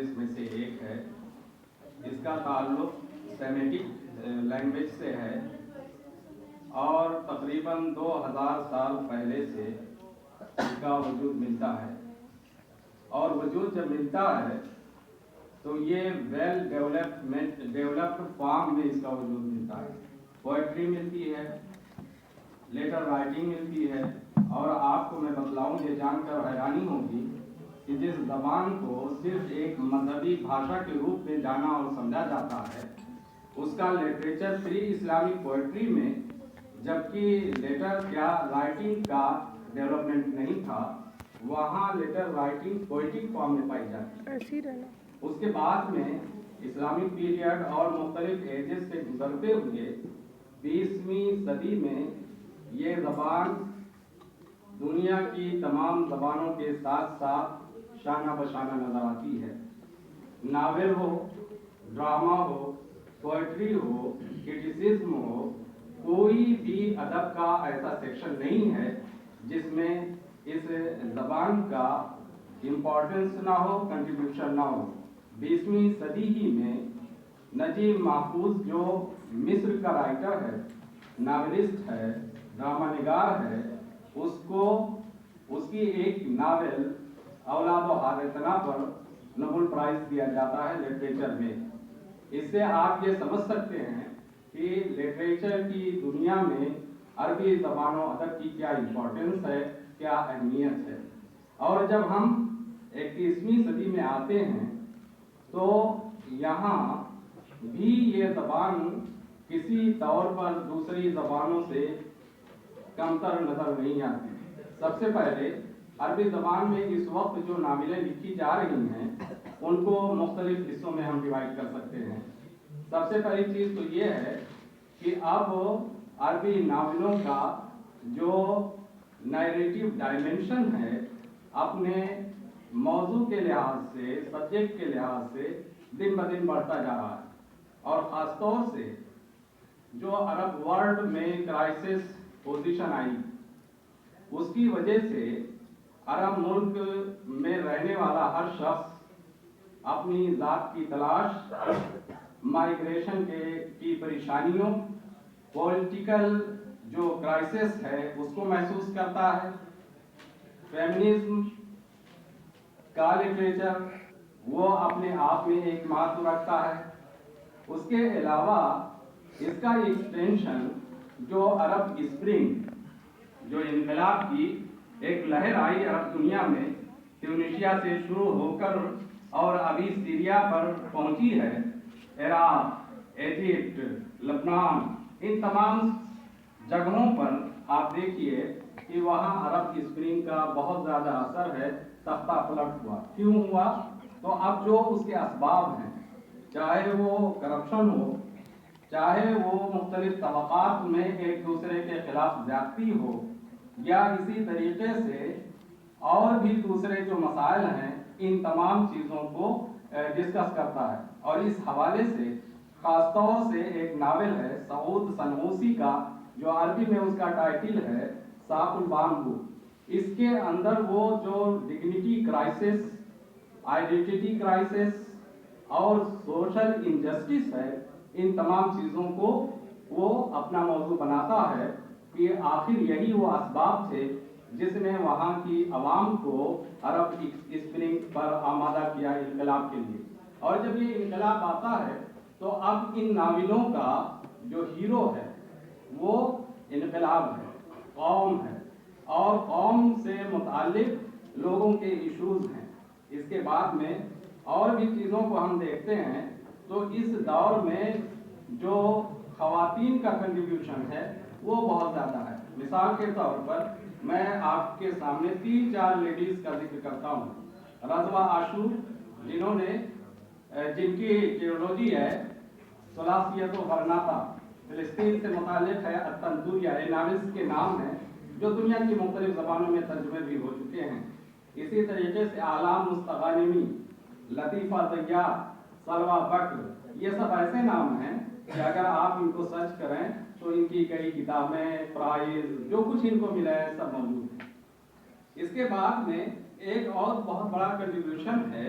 Languages میں سے ایک ہے. اس کا تعلق سیمیٹک لینگویج سے ہے اور تقریباً 2000 سال پہلے سے اس کا وجود ملتا ہے. اور وجود جب ملتا ہے تو یہ ویل ڈیولپڈ فارم میں اس کا وجود ملتا ہے. پوئٹری ملتی ہے, لیٹر رائٹنگ ملتی ہے. اور آپ کو میں بتلاؤں, یہ جان کر حیرانی ہوگی کہ جس زبان کو صرف ایک مذہبی بھاشا کے روپ میں جانا اور سمجھا جاتا ہے, اس کا لٹریچر پری اسلامک پوئٹری میں, جبکہ لیٹر یا رائٹنگ کا ڈیولپمنٹ نہیں تھا, وہاں لیٹر رائٹنگ پوئٹک فارم میں پائی جاتی ہے. اس کے بعد میں اسلامک پیریڈ اور مختلف ایجز سے گزرتے ہوئے 20ویں صدی میں یہ زبان دنیا کی تمام زبانوں کے ساتھ ساتھ شانہ بشانہ نظر آتی ہے. ناول ہو, ڈرامہ ہو, پوئٹری ہو, کرٹیسزم ہو, کوئی بھی ادب کا ایسا سیکشن نہیں ہے جس میں اس زبان کا امپورٹنس نہ ہو, کنٹریبیوشن نہ ہو. 20ویں صدی ہی میں نجیب محفوظ جو مصر کا رائٹر ہے, ناولسٹ ہے, ڈرامہ نگار ہے, اس کی ایک ناول اولاد و حادثنا پر نوبل پرائز دیا جاتا ہے لٹریچر میں. اس سے آپ یہ سمجھ سکتے ہیں کہ لٹریچر کی دنیا میں عربی زبان و ادب کی کیا امپورٹنس ہے, کیا اہمیت ہے. اور جب ہم 21ویں صدی میں آتے ہیں تو یہاں بھی یہ زبان کسی طور پر دوسری زبانوں سے کمتر نظر نہیں آتی. سب سے پہلے عربی زبان میں اس وقت جو ناولیں لکھی جا رہی ہیں ان کو مختلف حصوں میں ہم ڈیوائڈ کر سکتے ہیں. سب سے پہلی چیز تو یہ ہے کہ اب عربی ناولوں کا جو نیریٹو ڈائمنشن ہے اپنے موضوع کے لحاظ سے, سبجیکٹ کے لحاظ سے دن بدن بڑھتا جا رہا ہے. اور خاص طور سے جو عرب ورلڈ میں کرائسس پوزیشن آئی, اس کی وجہ سے عرب ملک میں رہنے والا ہر شخص اپنی ذات کی تلاش, مائیگریشن کی پریشانیوں, پولیٹیکل جو کرائسس ہے اس کو محسوس کرتا ہے. فیمنزم کا لٹریچر وہ اپنے آپ میں ایک مہتو رکھتا ہے. اس کے علاوہ اس کا ایکسٹینشن جو عرب اسپرنگ, جو انقلاب کی ایک لہر آئی عرب دنیا میں, ٹیونیشیا سے شروع ہو کر اور ابھی سیریا پر پہنچی ہے, عراق, ایجپٹ, لبنان, ان تمام جگہوں پر آپ دیکھیے کہ وہاں عرب اسپرنگ کا بہت زیادہ اثر ہے. تختہ پلٹ ہوا. کیوں ہوا؟ تو اب جو اس کے اسباب ہیں, چاہے وہ کرپشن ہو, چاہے وہ مختلف طبقات میں ایک دوسرے کے خلاف زیادتی ہو, یا اسی طریقے سے اور بھی دوسرے جو مسائل ہیں, ان تمام چیزوں کو ڈسکس کرتا ہے. اور اس حوالے سے خاص طور سے ایک ناول ہے سعود سنوسی کا, جو عربی میں اس کا ٹائٹل ہے ساق البامبو. اس کے اندر وہ جو ڈگنیٹی کرائسس, آئیڈینٹی کرائسس اور سوشل انجسٹس ہے, ان تمام چیزوں کو وہ اپنا موضوع بناتا ہے کہ آخر یہی وہ اسباب تھے جس نے وہاں کی عوام کو عرب اسپرنگ پر آمادہ کیا انقلاب کے لیے. اور جب یہ انقلاب آتا ہے تو اب ان ناولوں کا جو ہیرو ہے وہ انقلاب ہے, قوم ہے, اور قوم سے متعلق لوگوں کے ایشوز ہیں. اس کے بعد میں اور بھی چیزوں کو ہم دیکھتے ہیں تو اس دور میں جو خواتین کا کنٹریبیوشن ہے وہ بہت زیادہ ہے. مثال کے طور پر میں آپ کے سامنے 3-4 لیڈیز کا ذکر کرتا ہوں. رضوہ عاشور, جنہوں نے جن کی تھیولوجی ہے ثلاثیت و برناتا, فلسطین سے متعلق ہے, التنزوریہ, یہ ناولز کے نام ہیں جو دنیا کی مختلف زبانوں میں ترجمے بھی ہو چکے ہیں. اسی طریقے سے اعلام مستغانمی, لطیفہ ضیاء, سلوہ بکر, یہ سب ایسے نام ہیں کہ اگر آپ ان کو سرچ کریں تو ان کی کئی کتابیں, پرائز, جو کچھ ان کو ملا ہے سب موجود ہیں. اس کے بعد میں ایک اور بہت بڑا کنٹریبیوشن ہے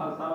1000